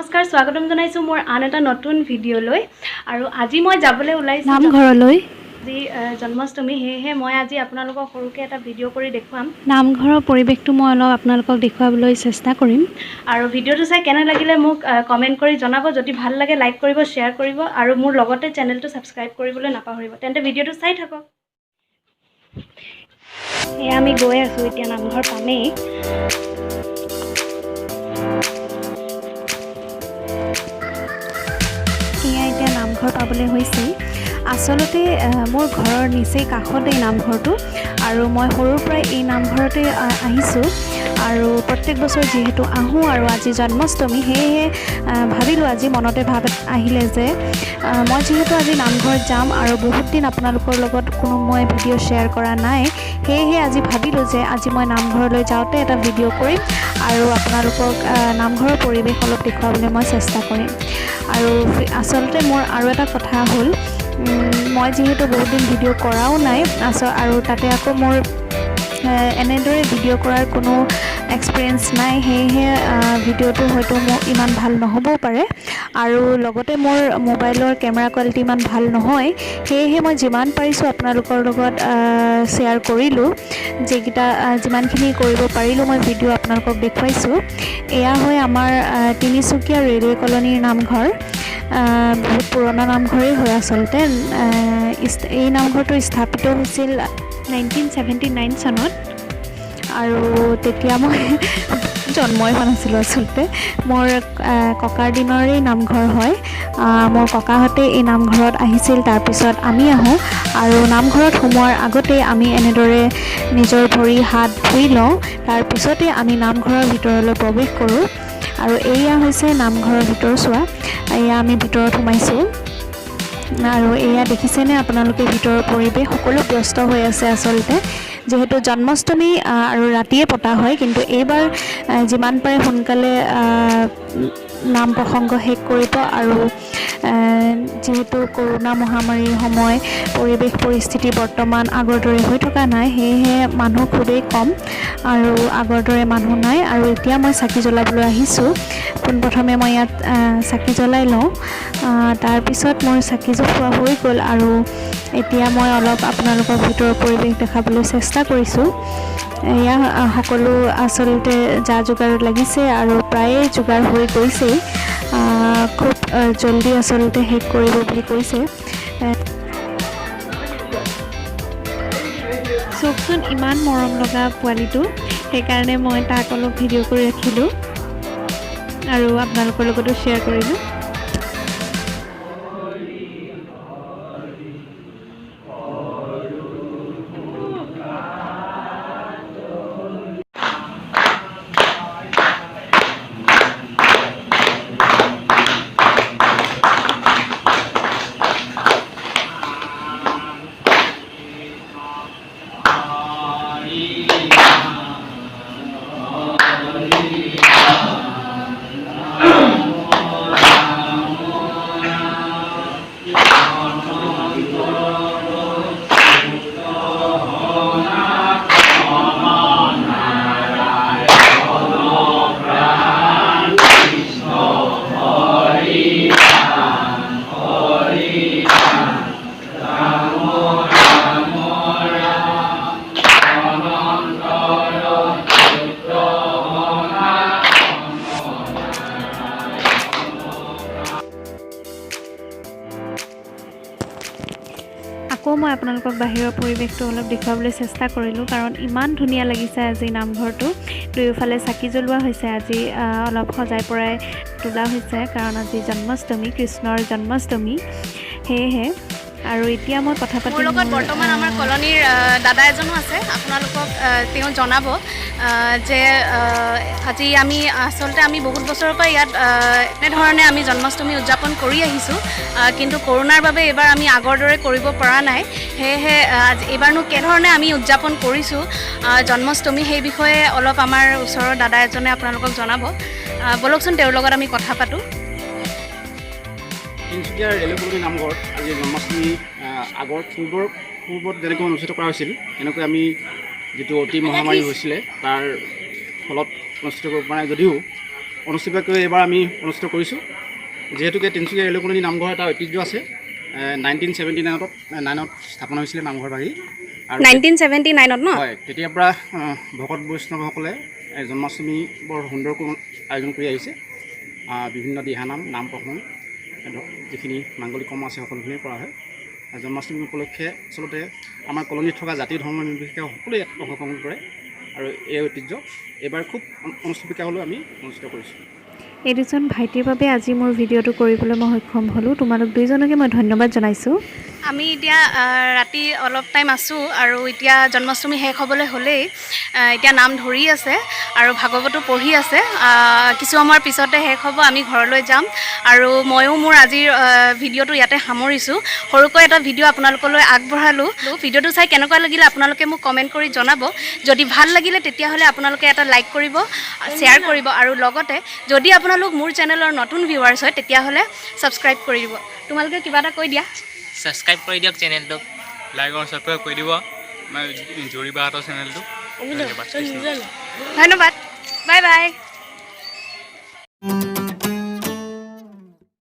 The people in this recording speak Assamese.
নমস্কাৰ স্বাগতম জনাইছো মোৰ আন এটা নতুন ভিডিঅ'লৈ আৰু আজি মই যাবলৈ ওলাইছো নামঘৰলৈ আজি জন্মাষ্টমী হেহে মই আজি আপোনালোকক সৰুকে এটা ভিডিঅ' কৰি দেখুৱাম নামঘৰৰ পৰিৱেশটো মই অলপ আপোনালোকক দেখুৱাবলৈ চেষ্টা কৰিম আৰু ভিডিঅ'টো চাই কেনে লাগিলে মোক কমেন্ট কৰি জনাব যদি ভাল লাগে লাইক কৰিব শেয়াৰ কৰিব আৰু মোৰ লগতে চেনেলটো সাবস্ক্ৰাইব কৰিবলৈ নাপাহৰিব তেন্তে ভিডিঅ'টো চাই থাকক এয়া আমি গৈ আছো এতিয়া নামঘৰ পামেই এতিয়া নামঘৰ পাবলৈ হৈছে আসলতে মোৰ ঘৰৰ নিচেই কাষতে নামঘৰটো আৰু মই সৰুৰ পৰাই এই নামঘৰতে আহিছোঁ আৰু প্ৰত্যেক বছৰ যেহেতু আহোঁ আৰু আজি জন্মাষ্টমী সেয়েহে ভাবিলোঁ আজি মনতে ভাৱ আহিলে যে মই যেহেতু আজি নামঘৰত যাম আৰু বহুত দিন আপোনালোকৰ লগত কোনো মই ভিডিঅ' শ্বেয়াৰ কৰা নাই সেয়েহে আজি ভাবিলোঁ যে আজি মই নামঘৰলৈ যাওঁতে এটা ভিডিঅ' কৰিম আৰু আপোনালোকক নামঘৰৰ পৰিৱেশ অলপ দেখুৱাবলৈ মই চেষ্টা কৰিম আৰু আচলতে মোৰ আৰু এটা কথা হ'ল মই যেহেতু বহুত দিন ভিডিঅ' কৰাও নাই আৰু তাতে আকৌ মোৰ এনেদৰে ভিডিঅ' কৰাৰ কোনো এক্সপিৰিয়েঞ্চ নাই সেয়েহে ভিডিঅ'টো হয়তো মোৰ ইমান ভাল নহ'বও পাৰে আৰু লগতে মোৰ মোবাইলৰ কেমেৰা কোৱালিটি ইমান ভাল নহয় সেয়েহে মই যিমান পাৰিছোঁ আপোনালোকৰ লগত শ্বেয়াৰ কৰিলোঁ যিকেইটা যিমানখিনি কৰিব পাৰিলোঁ মই ভিডিঅ' আপোনালোকক দেখুৱাইছোঁ এয়া হয় আমাৰ তিনিচুকীয়া ৰেলৱে কলনীৰ নামঘৰ বহুত পুৰণা নামঘৰেই হয় আচলতে এই নামঘৰটো স্থাপিত হৈছিল 1979 চনত আৰু তেতিয়া মই জন্মই হোৱা নাছিলোঁ আচলতে মোৰ ককাৰ দিনৰে নামঘৰ হয় মোৰ ককাহঁতে এই নামঘৰত আহিছিল তাৰপিছত আমি আহোঁ আৰু নামঘৰত সোমোৱাৰ আগতে আমি এনেদৰে নিজৰ ভৰি হাত ধুই লওঁ তাৰপিছতে আমি নামঘৰৰ ভিতৰলৈ প্ৰৱেশ কৰোঁ আৰু এয়া হৈছে নামঘৰৰ ভিতৰচোৱা এয়া আমি ভিতৰত সোমাইছোঁ আৰু এয়া দেখিছেনে আপোনালোকে ভিতৰৰ পৰিৱেশ সকলো ব্যস্ত হৈ আছে আচলতে যেহেতু জন্মাষ্টমী আৰু ৰাতিয়ে পতা হয় কিন্তু এইবাৰ যিমান পাৰে সোনকালে নাম প্ৰসংগ শেষ কৰিব আৰু যেহেতু কৰোনা মহামাৰীৰ সময় পৰিৱেশ পৰিস্থিতি বৰ্তমান আগৰ দৰে হৈ থকা নাই সেয়েহে মানুহ খুবেই কম আৰু আগৰ দৰে মানুহ নাই আৰু এতিয়া মই চাকি জ্বলাবলৈ আহিছোঁ পোনপ্ৰথমে মই ইয়াত চাকি জ্বলাই লওঁ তাৰপিছত মোৰ চাকি জ্বলোৱা হৈ গ'ল আৰু এতিয়া মই অলপ আপোনালোকৰ ভিতৰৰ পৰিৱেশ দেখাবলৈ চেষ্টা কৰিছোঁ এয়া সকলো আচলতে যা যোগাৰত লাগিছে আৰু প্ৰায়ে যোগাৰ হৈ গৈছে খুব জলদি আচলতে শেষ কৰিব বুলি কৈছে চকচোন ইমান মৰম লগা পোৱালিটো সেইকাৰণে মই তাক অলপ ভিডিঅ' কৰি ৰাখিলোঁ আৰু আপোনালোকৰ লগতো শ্বেয়াৰ কৰিলোঁ আকৌ মই আপোনালোকক বাহিৰৰ পৰিৱেশটো অলপ দেখুৱাবলৈ চেষ্টা কৰিলোঁ কাৰণ ইমান ধুনীয়া লাগিছে আজি নামঘৰটো দুয়োফালে চাকি জ্বলোৱা হৈছে আজি অলপ সজাই পৰাই তোলা হৈছে কাৰণ আজি জন্মাষ্টমী কৃষ্ণৰ জন্মাষ্টমী সেয়েহে আৰু এতিয়া মই কথা পাতিম মোৰ লগত বৰ্তমান আমাৰ কলনীৰ দাদা এজনো আছে আপোনালোকক তেওঁ জনাব যে আজি আমি আচলতে আমি বহুত বছৰৰ পৰা ইয়াত এনেধৰণে আমি জন্মাষ্টমী উদযাপন কৰি আহিছোঁ কিন্তু কৰোনাৰ বাবে এইবাৰ আমি আগৰ দৰে কৰিব পৰা নাই সেয়েহে এইবাৰনো কেনেধৰণে আমি উদযাপন কৰিছোঁ জন্মাষ্টমী সেই বিষয়ে অলপ আমাৰ ওচৰৰ দাদা এজনে আপোনালোকক জনাব বলকচোন তেওঁৰ লগত আমি কথা পাতোঁ তিনিচুকীয়া ৰেলৱে কলনী নামঘৰত আজি জন্মাষ্টমী আগৰ পূৰ্বত যেনেকৈ অনুষ্ঠিত কৰা হৈছিল এনেকৈ আমি যিটো অতি মহামাৰী হৈছিলে তাৰ ফলত অনুষ্ঠিত কৰিব পৰা নাই যদিও অনুষ্ঠিতভাৱে এইবাৰ আমি অনুষ্ঠিত কৰিছোঁ। যিহেতুকে তিনিচুকীয়া ৰেলৱে কলনী নামঘৰ এটা ঐতিহ্য আছে। 1979ত স্থাপন হৈছিলে নামঘৰ বাৰী আৰু 1979ত ন? হয়, তেতিয়াৰ পৰা ভকত বৈষ্ণৱসকলে জন্মাষ্টমী বৰ সুন্দৰকৈ আয়োজন কৰি আহিছে। বিভিন্ন দিহানাম, নাম প্ৰসংগ, যিখিনি মাংগলিক কৰ্ম আছে সকলোখিনিয়ে কৰা হয়। জন্মাষ্টমী উপলক্ষে আচলতে আমাৰ কলনীত থকা জাতি ধৰ্ম নিৰ্বিশেষে সকলোৱে অংশগ্ৰহণ কৰে আৰু এই ঐতিহ্য এইবাৰ খুব অনুষ্ঠিতকৈ হ'লেও আমি অনুষ্ঠিত কৰিছোঁ। এই দুজন ভাইটিৰ বাবে আজি মোৰ ভিডিঅ'টো কৰিবলৈ মই সক্ষম হ'লোঁ। তোমালোক দুইজনকে মই ধন্যবাদ জনাইছোঁ। আমি এতিয়া ৰাতি অলপ টাইম আছোঁ আৰু এতিয়া জন্মাষ্টমী শেষ হ'বলৈ হ'লেই। এতিয়া নাম ধৰি আছে আৰু ভাগৱতো পঢ়ি আছে। কিছু সময়ৰ পিছতে শেষ হ'ব, আমি ঘৰলৈ যাম আৰু ময়ো মোৰ আজিৰ ভিডিঅ'টো ইয়াতে সামৰিছোঁ। সৰুকৈ এটা ভিডিঅ' আপোনালোকলৈ আগবঢ়ালোঁ। ভিডিঅ'টো চাই কেনেকুৱা লাগিলে আপোনালোকে মোক কমেণ্ট কৰি জনাব। যদি ভাল লাগিলে তেতিয়াহ'লে আপোনালোকে এটা লাইক কৰিব, শ্বেয়াৰ কৰিব আৰু লগতে যদি আপোনালোক মোৰ চেনেলৰ নতুন ভিউৱাৰ্ছ হয় তেতিয়াহ'লে ছাবস্ক্ৰাইব কৰি দিব। তোমালোকে কিবা এটা কৈ দিয়া। ছাবস্ক্ৰাইব কৰি দিয়ক চেনেলটোক, লাইক আৰু ছাবস্ক্ৰাইব কৰি দিব জৰিবাহঁতৰ চেনেলটো। ধন্যবাদ, বাই বাই।